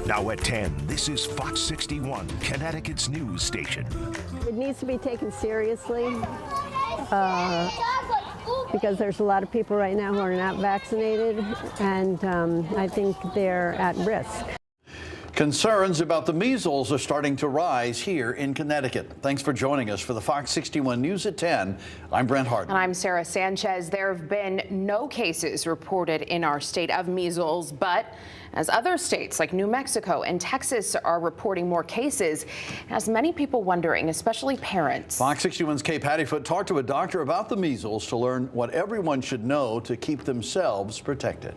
Now at 10, this is Fox 61, Connecticut's news station. It needs to be taken seriously because there's a lot of people right now who are not vaccinated, and I think they're at risk. Concerns about the measles are starting to rise here in Connecticut. Thanks for joining us for the Fox 61 News at 10. I'm Brent Hart. And I'm Sarah Sanchez. There have been no cases reported in our state of measles, but as other states like New Mexico and Texas are reporting more cases, it has many people wondering, especially parents. Fox 61's Kay Pattyfoot talked to a doctor about the measles to learn what everyone should know to keep themselves protected.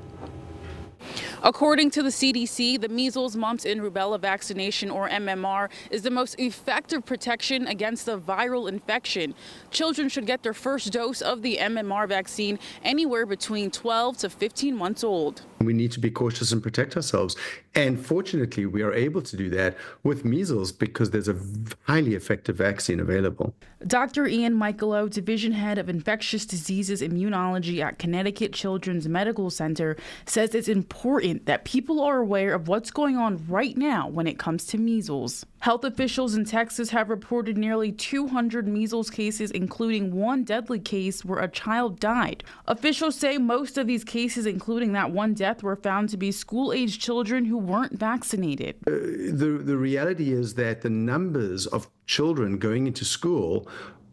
According to the CDC, the measles, mumps, and rubella vaccination, or MMR, is the most effective protection against a viral infection. Children should get their first dose of the MMR vaccine anywhere between 12 to 15 months old. We need to be cautious and protect ourselves. And fortunately, we are able to do that with measles because there's a highly effective vaccine available. Dr. Ian Michaelo, Division Head of Infectious Diseases Immunology at Connecticut Children's Medical Center, says it's important that people are aware of what's going on right now when it comes to measles. Health officials in Texas have reported nearly 200 measles cases, including one deadly case where a child died. Officials say most of these cases, including that one death, were found to be school-aged children who weren't vaccinated. The reality is that the numbers of children going into school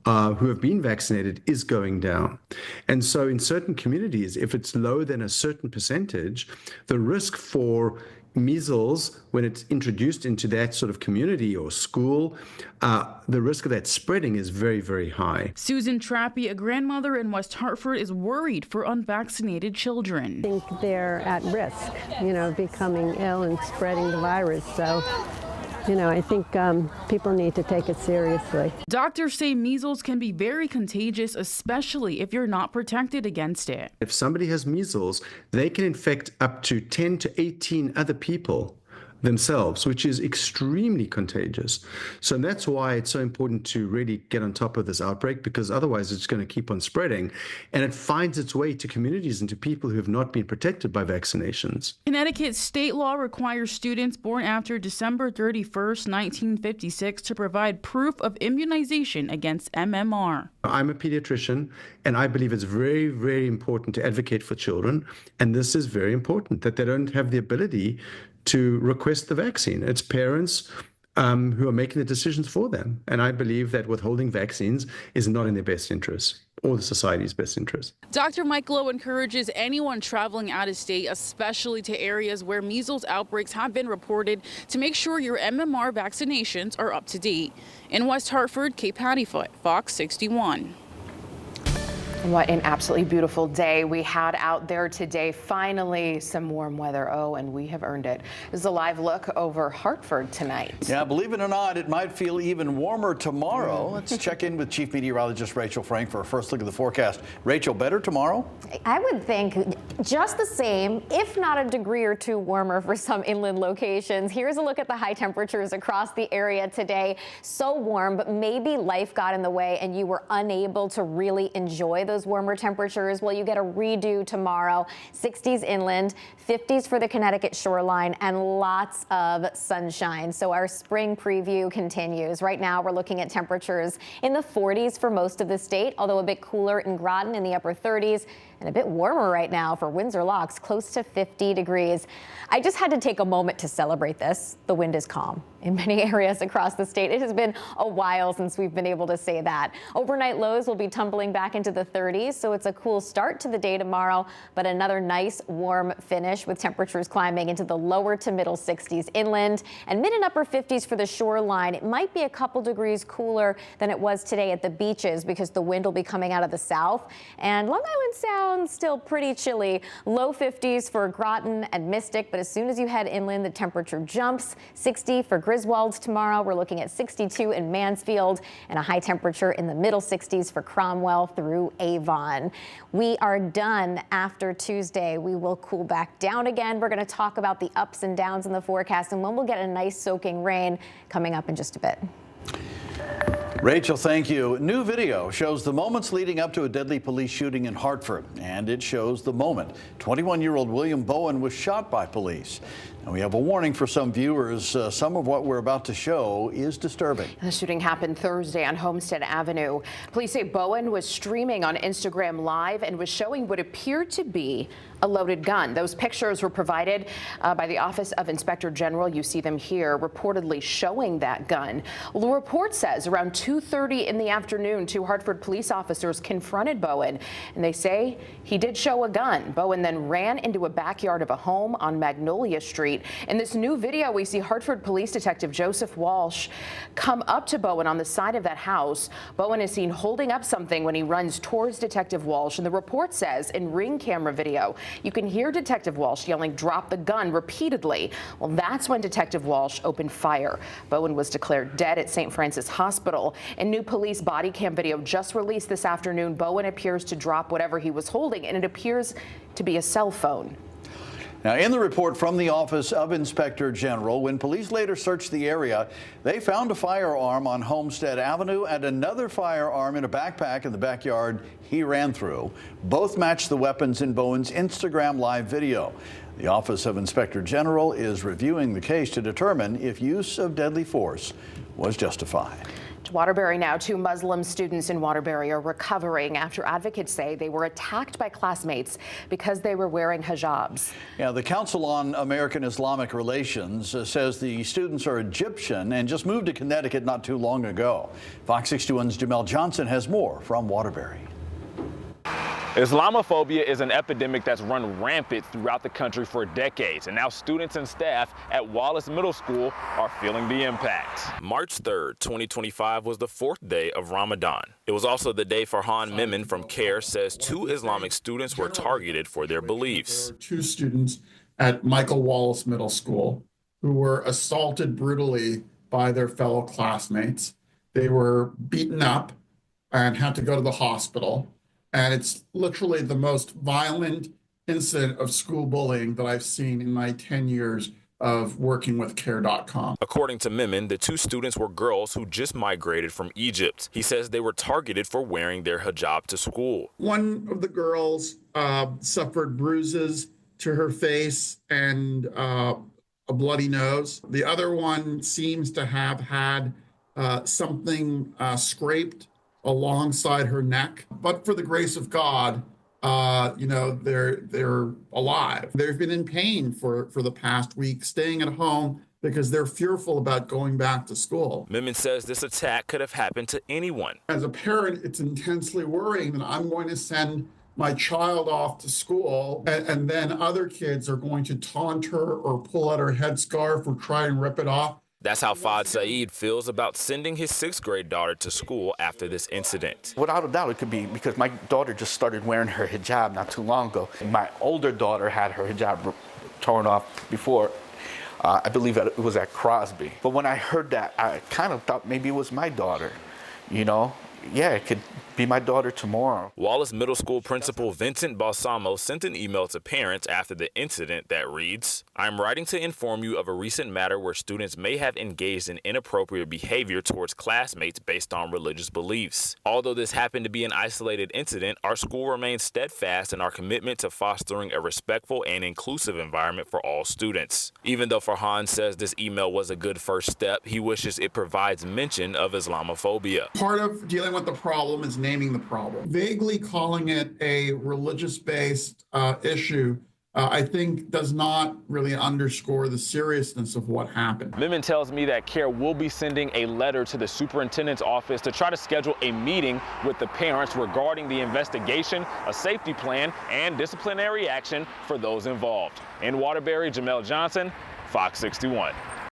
who have been vaccinated is going down. And so in certain communities, if it's lower than a certain percentage, the risk for measles, when it's introduced into that sort of community or school, the risk of that spreading is very, very high. Susan Trappy, a grandmother in West Hartford, is worried for unvaccinated children. I think they're at risk, becoming ill and spreading the virus. So, I think people need to take it seriously. Doctors say measles can be very contagious, especially if you're not protected against it. If somebody has measles, they can infect up to 10 to 18 other people themselves, which is extremely contagious. So that's why it's so important to really get on top of this outbreak, because otherwise it's going to keep on spreading, and it finds its way to communities and to people who have not been protected by vaccinations. Connecticut state law requires students born after December 31st, 1956 to provide proof of immunization against MMR. I'm a pediatrician, and I believe it's very, very important to advocate for children, and this is very important, that they don't have the ability to request the vaccine. It's parents who are making the decisions for them. And I believe that withholding vaccines is not in their best interest or the society's best interest. Dr. Michaelo encourages anyone traveling out of state, especially to areas where measles outbreaks have been reported, to make sure your MMR vaccinations are up to date. In West Hartford, Kay Pattyfoot, Fox 61. What an absolutely beautiful day we had out there today. Finally, some warm weather. Oh, and we have earned it. This is a live look over Hartford tonight. Yeah, believe it or not, it might feel even warmer tomorrow. Let's check in with Chief Meteorologist Rachel Frank for a first look at the forecast. Rachel, better tomorrow? I would think just the same, if not a degree or two warmer for some inland locations. Here's a look at the high temperatures across the area today. So warm, but maybe life got in the way and you were unable to really enjoy those warmer temperatures. Well, you get a redo tomorrow. 60s inland, 50s for the Connecticut shoreline, and lots of sunshine. So our spring preview continues. Right now, we're looking at temperatures in the 40s for most of the state, although a bit cooler in Groton in the upper 30s. And a bit warmer right now for Windsor Locks, close to 50 degrees. I just had to take a moment to celebrate this. The wind is calm in many areas across the state. It has been a while since we've been able to say that. Overnight lows will be tumbling back into the 30s, so it's a cool start to the day tomorrow, but another nice warm finish with temperatures climbing into the lower to middle 60s inland and mid and upper 50s for the shoreline. It might be a couple degrees cooler than it was today at the beaches because the wind will be coming out of the south, and Long Island Sound still pretty chilly. Low 50s for Groton and Mystic, but as soon as you head inland, the temperature jumps. 60 for Griswold tomorrow. We're looking at 62 in Mansfield and a high temperature in the middle 60s for Cromwell through Avon. We are done after Tuesday. We will cool back down again. We're going to talk about the ups and downs in the forecast and when we'll get a nice soaking rain coming up in just a bit. Rachel, thank you. New video shows the moments leading up to a deadly police shooting in Hartford, and it shows the moment 21-year-old William Bowen was shot by police. And we have a warning for some viewers. Some of what we're about to show is disturbing. The shooting happened Thursday on Homestead Avenue. Police say Bowen was streaming on Instagram Live and was showing what appeared to be a loaded gun. Those pictures were provided by the Office of Inspector General. You see them here, reportedly showing that gun. Well, the report says around 2:30 in the afternoon, 2 Hartford police officers confronted Bowen, and they say he did show a gun. Bowen then ran into a backyard of a home on Magnolia Street. In this new video, we see Hartford Police Detective Joseph Walsh come up to Bowen on the side of that house. Bowen is seen holding up something when he runs towards Detective Walsh, and the report says in ring camera video, you can hear Detective Walsh yelling, "Drop the gun," repeatedly. Well, that's when Detective Walsh opened fire. Bowen was declared dead at St. Francis Hospital. And new police body cam video just released this afternoon. Bowen appears to drop whatever he was holding, and it appears to be a cell phone. Now, in the report from the Office of Inspector General, when police later searched the area, they found a firearm on Homestead Avenue and another firearm in a backpack in the backyard he ran through. Both matched the weapons in Bowen's Instagram Live video. The Office of Inspector General is reviewing the case to determine if use of deadly force was justified. To Waterbury now, 2 Muslim students in Waterbury are recovering after advocates say they were attacked by classmates because they were wearing hijabs. Yeah, the Council on American Islamic Relations says the students are Egyptian and just moved to Connecticut not too long ago. Fox 61's Jamel Johnson has more from Waterbury. Islamophobia is an epidemic that's run rampant throughout the country for decades, and now students and staff at Wallace Middle School are feeling the impact. March 3rd, 2025 was the 4th day of Ramadan. It was also the day Farhan Memon from CARE says 2 Islamic students were targeted for their beliefs. 2 students at Michael Wallace Middle School who were assaulted brutally by their fellow classmates. They were beaten up and had to go to the hospital. And it's literally the most violent incident of school bullying that I've seen in my 10 years of working with care.com. According to Memon, the 2 students were girls who just migrated from Egypt. He says they were targeted for wearing their hijab to school. One of the girls suffered bruises to her face and a bloody nose. The other one seems to have had something scraped alongside her neck, but for the grace of God, they're alive. They've been in pain for the past week, staying at home because they're fearful about going back to school. Memon says this attack could have happened to anyone. As a parent, it's intensely worrying that I'm going to send my child off to school and then other kids are going to taunt her or pull out her headscarf or try and rip it off. That's how Fad Saeed feels about sending his 6th grade daughter to school after this incident. Without a doubt, it could be because my daughter just started wearing her hijab not too long ago. My older daughter had her hijab torn off before. I believe it was at Crosby. But when I heard that, I kind of thought maybe it was my daughter, Yeah, it could be my daughter tomorrow. Wallace Middle School Principal Vincent Balsamo sent an email to parents after the incident that reads, "I'm writing to inform you of a recent matter where students may have engaged in inappropriate behavior towards classmates based on religious beliefs. Although this happened to be an isolated incident, our school remains steadfast in our commitment to fostering a respectful and inclusive environment for all students." Even though Farhan says this email was a good first step, he wishes it provides mention of Islamophobia. Part of dealing with the problem is naming the problem. Vaguely calling it a religious-based issue, I think, does not really underscore the seriousness of what happened. Memon tells me that CARE will be sending a letter to the superintendent's office to try to schedule a meeting with the parents regarding the investigation, a safety plan, and disciplinary action for those involved. In Waterbury, Jamel Johnson, Fox 61.